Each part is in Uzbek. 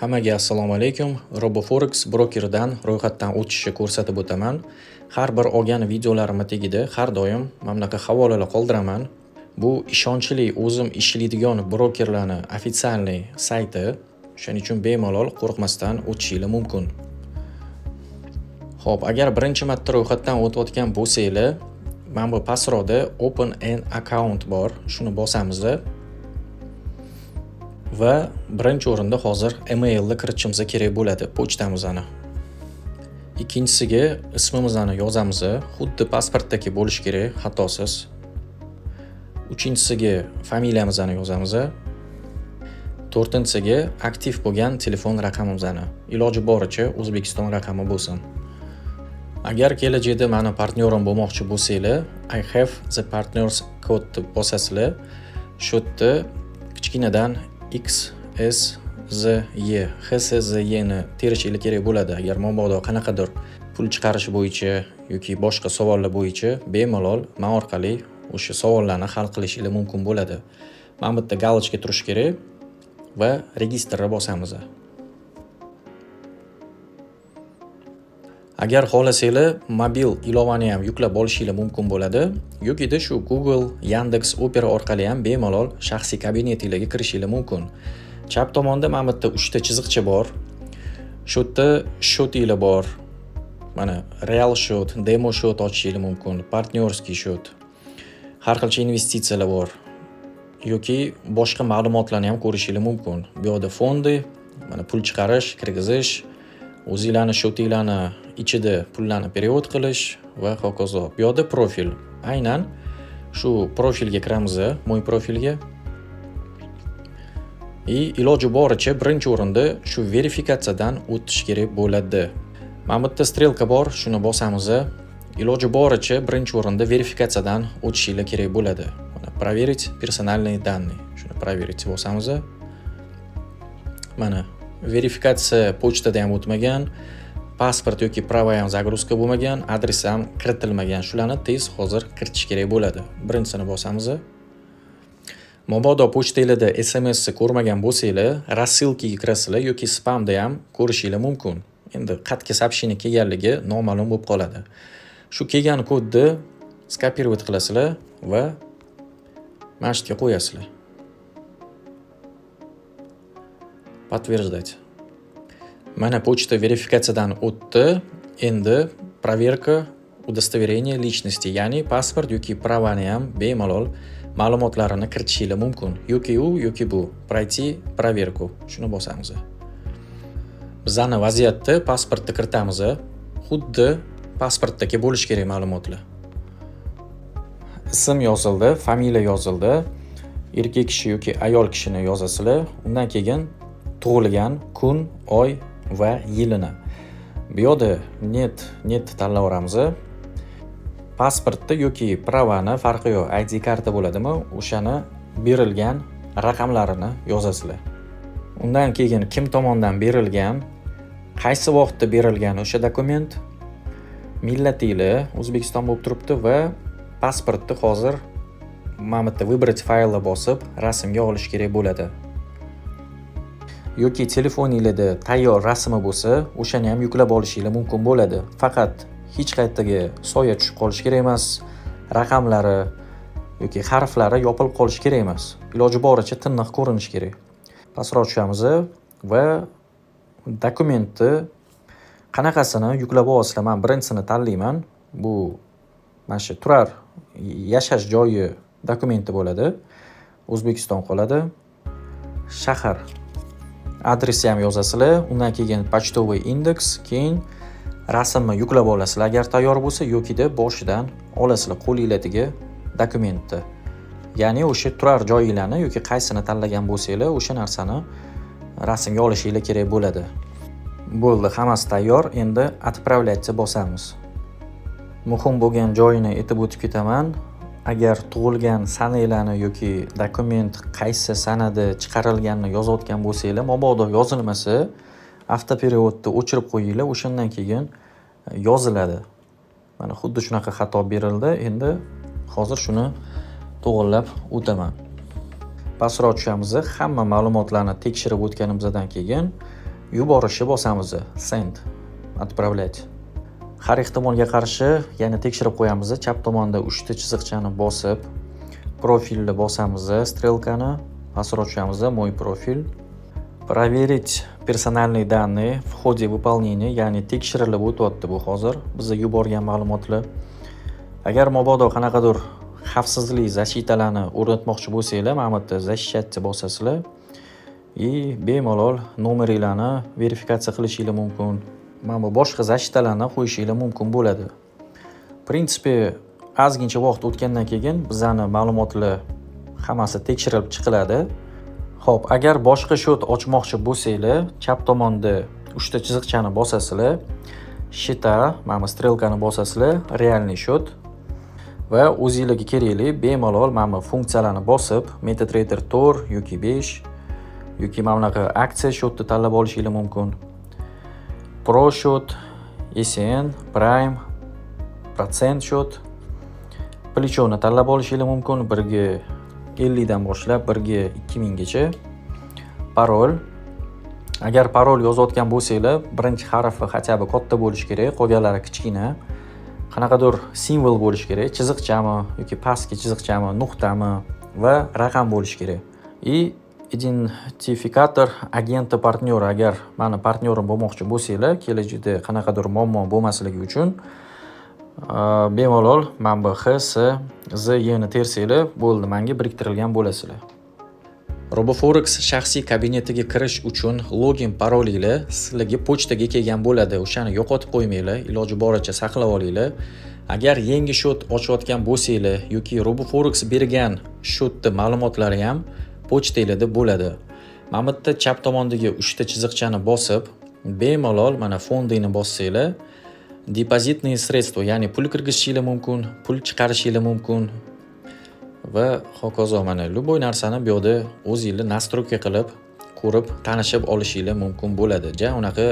Hammaga assalomu alaykum. RoboForex brokerdan ro'yxatdan o'tishni ko'rsatib o'taman. Har bir olgan videolarimni tagida har doim mana bunaqa havolalar qoldiraman. Bu ishonchli o'zim ishlaydigan brokerlarning ofitsialniy sayti. Shuning uchun bemalol qo'rqmasdan o'tishingiz mumkin. Xo'p, agar birinchi marta ro'yxatdan o'tayotgan bo'lsangiz, mana bu pastroqda Open an account bor. Shuni bosamiz. Va birinchi o'rinda hozir emailni kiritishimiz kerak bo'ladi, pochtamizni. Ikkinchisiga ismimizni yozamiz, xuddi pasportdagi bo'lish kerak, xatosiz. Uchinchisiga familiyamizni yozamiz. To'rtinchisiga aktiv bo'lgan telefon raqamimizni, iloji boricha O'zbekiston raqami bo'lsin. Agar kelajakda meni partnyorim bo'lmoqchi bo'lsanglar, I have the partners code deb bosasizlar. Shu yerda kichkinadan X, S, Z, Y, H, S, Z, Y ni terishingiz kerak bo'ladi. Agar mabodo qanaqadir pul chiqarish bo'yicha yoki boshqa savollar bo'yicha bemalol men orqali o'sha savollarni hal qilishingiz mumkin bo'ladi. Mana bu yerda galochka turish kerak va registrga bosamiz. Agar xohlasanglar, mobil ilovani ham yuklab olishingiz mumkin bo'ladi. Yokida shu Google, Yandex, Opera orqali ham bemalol shaxsiy kabinetingizga kirishingiz mumkin. Chap tomonda mana bu yerda 3 ta chiziqcha bor. Shu yerda shotingiz bor. Mana real shot, demo shot ochishingiz mumkin, partnyorskiy shot. Har xilcha investitsiyalar bor. Yoki boshqa ma'lumotlarni ham ko'rishingiz mumkin. Bu yerda fondi, mana pul chiqarish, kirgizish, o'zingizlarning shotinglarni ichida pullarni perevod qilish va hokazo. Bu yerda profil. Aynan shu profilga kiramiz, mo'y profilga. Iloji boricha birinchi o'rinda shu verifikatsiyadan o'tish kerak bo'ladi. Mana bu yerda strelka bor, shuni bosamiz. Iloji boricha birinchi o'rinda verifikatsiyadan o'tishingiz kerak bo'ladi. Mana проверить персональные данные. Shuni проверить bosamiz. Mana verifikatsiya pochtada ham o'tmagan, pasport yoki prava ham загрузка bo'lmagan, adres ham kiritilmagan. Shularni tez hozir kiritish kerak bo'ladi. Birinchisini bosamiz. Mabodo pochtangizda SMS ko'rmagan bo'lsanglar, рассылкаga kirasizlar yoki spamda ham ko'rishingiz mumkin. Endi qayerga сообщение kelganligi noma'lum bo'lib qoladi. Shu kelgan kodni skopировать qilasizlar va mana shu yerga qo'yasizlar. Подтверждать. Mana pochta verifikatsiyadan o'tdi. Endi проверка удостоверения личности, ya'ni pasport yoki pravani ham bemalol ma'lumotlarini kiritishingiz mumkin. Yoki u, yoki bu. Пройти проверку. Shuni bosamiz. Bizning vaziyatda pasportni kiritamiz. Xuddi pasportdagi bo'lish kerak ma'lumotlar. Ism yozildi, familiya yozildi. Erkak kishi yoki ayol kishini yozasizlar. Undan keyin tug'ilgan kun, oy va yilini. Bu yerda net tanlayveramiz. Pasportda yoki pravani farqi yo'q. ID karta bo'ladimi? O'shani berilgan raqamlarini yozasizlar. Undan keyin kim tomonidan berilgan, qaysi vaqtda berilgan o'sha dokument, millatingiz O'zbekiston bo'lib turibdi va pasportni hozir mana bu yerda выбрать faylni bosib rasmga olish kerak bo'ladi. Yoki telefoningizda tayyor rasmi bo'lsa, o'shani ham yuklab olishingiz mumkin bo'ladi. Faqat hech qayerga soya tushib qolishi kerak emas. Raqamlari yoki harflari yopilib qolishi kerak emas. Iloji boricha tiniq ko'rinishi kerak. Pastroq tushamiz va dokumentni qanaqasini yuklab olasizlar. Men birinchisini tanlayman. Bu mana shu turar yashash joyi dokumenti bo'ladi. O'zbekiston qoladi. Shahar adresni ham yozasizlar. Undan keyin pochtovoy indeks, keyin rasmni yuklab olasizlar agar tayyor bo'lsa, yokida boshidan olasizlar qo'linglardagi dokumentni. Ya'ni o'sha turar joyinglarni yoki qaysini tanlagan bo'lsanglar, o'sha narsani rasmga olishingiz kerak bo'ladi. Bo'ldi, hammasi tayyor. Endi отправлять bosamiz. Muhim bo'lgan joyini aytib o'tib ketaman. Agar tug'ilgan sananglarni yoki dokument qaysi sanada chiqarilganini yozayotgan bo'lsanglar, mabodo yozilmasa, avtoperevodni o'chirib qo'yinglar, o'shandan keyin yoziladi. Mana xuddi shunaqa xato berildi. Endi hozir shuni to'g'rilab o'taman. Pastroq tushamiz. Hamma ma'lumotlarni tekshirib o'tganimizdan keyin yuborishni bosamiz. Send, отправлять. Har ehtimolga qarshi yana tekshirib qo'yamiz. Chap tomonda 3 ta chiziqchani bosib, profilni bosamiz, strelkani pastroq tushamiz, мой профиль. Проверить персональные данные в ходе выполнения, ya'ni tekshirilib o'tyapti bu hozir bizga yuborgan ma'lumotlar. Agar mabodo qanaqadir xavfsizlik zashitalarni o'rnatmoqchi bo'lsanglar, mana bu yerda защищать bosasizlar и bemalol nomeringlarni verifikatsiya qilishingiz mumkin. Mana bu boshqa zashitalarni qo'yishingiz mumkin bo'ladi. Prinsipi ozgincha vaqt o'tgandan keyin bizning ma'lumotlar hammasi tekshirilib chiqiladi. Xo'p, agar boshqa shot ochmoqchi bo'lsanglar, chap tomonda 3 ta chiziqchani bosasizlar, shita, mana strelkani bosasizlar, realniy shot va o'zingizga kerakli bemalol mana funksiyalarni bosib, MetaTrader 4 yoki 5 yoki mana bunaqa aksiya shotni tanlab olishingiz mumkin. Pro shot, SN, Prime, procent shot, plichoni tanlab olishingiz mumkin. 1 ga 50 dan boshlab 1 ga 2000 gacha. Parol. Agar parol yozayotgan bo'lsanglar, birinchi harfi хотя бы katta bo'lishi kerak, qolganlari kichkina. Qanaqadir simvol bo'lishi kerak, chiziqchami yoki pastki chiziqchami, nuqtami va raqam bo'lishi kerak. И identifikator agenti partnyor. Agar meni partnyorim bo'lmoqchi bo'lsanglar, kelajakda qanaqadir muammo bo'lmasligi uchun bemalol mana bu X, Z, Y ni tersanglar bo'ldi, menga biriktirilgan bo'lasizlar. RoboForex shaxsiy kabinetiga kirish uchun login parolinglar sizlarga pochtaga kelgan bo'ladi. O'shani yo'qotib qo'ymanglar, iloji boricha saqlab olinglar. Agar yangi shot ochayotgan bo'lsanglar yoki RoboForex bergan shotni ma'lumotlari ham pochtangizda bo'ladi. Mana bu yerda chap tomondagi 3 ta chiziqchani bosib, bemalol mana fondini bossanglar, depozitные средства, ya'ni pul kirgizishingiz mumkin, pul chiqarishingiz mumkin va hokazo. Mana любой narsani bu yerda o'zingiz nastroyka qilib, ko'rib, tanishib olishingiz mumkin bo'ladi. Unaqa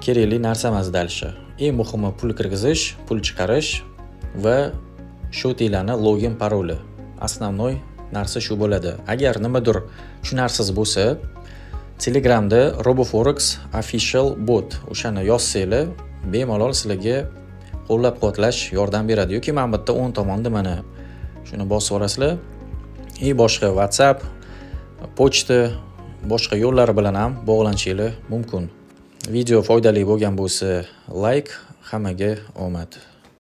kerakli narsa emas dalishi. Eng muhimi pul kirgizish, pul chiqarish va shotinglarni login paroli. Основной narsa shu bo'ladi. Agar nimadir tushunarsiz bo'lsa, Telegramda RoboForex official bot o'shani yozsanglar, bemalol sizlarga qo'llab-quvvatlash yordam beradi. Yoki mana bu yerda o'ng tomonda mana shuni bosib olasizlar. Boshqa WhatsApp, pochta, boshqa yo'llari bilan ham bog'lanishingiz mumkin. Video foydali bo'lgan bo'lsa, like, hammaga omad.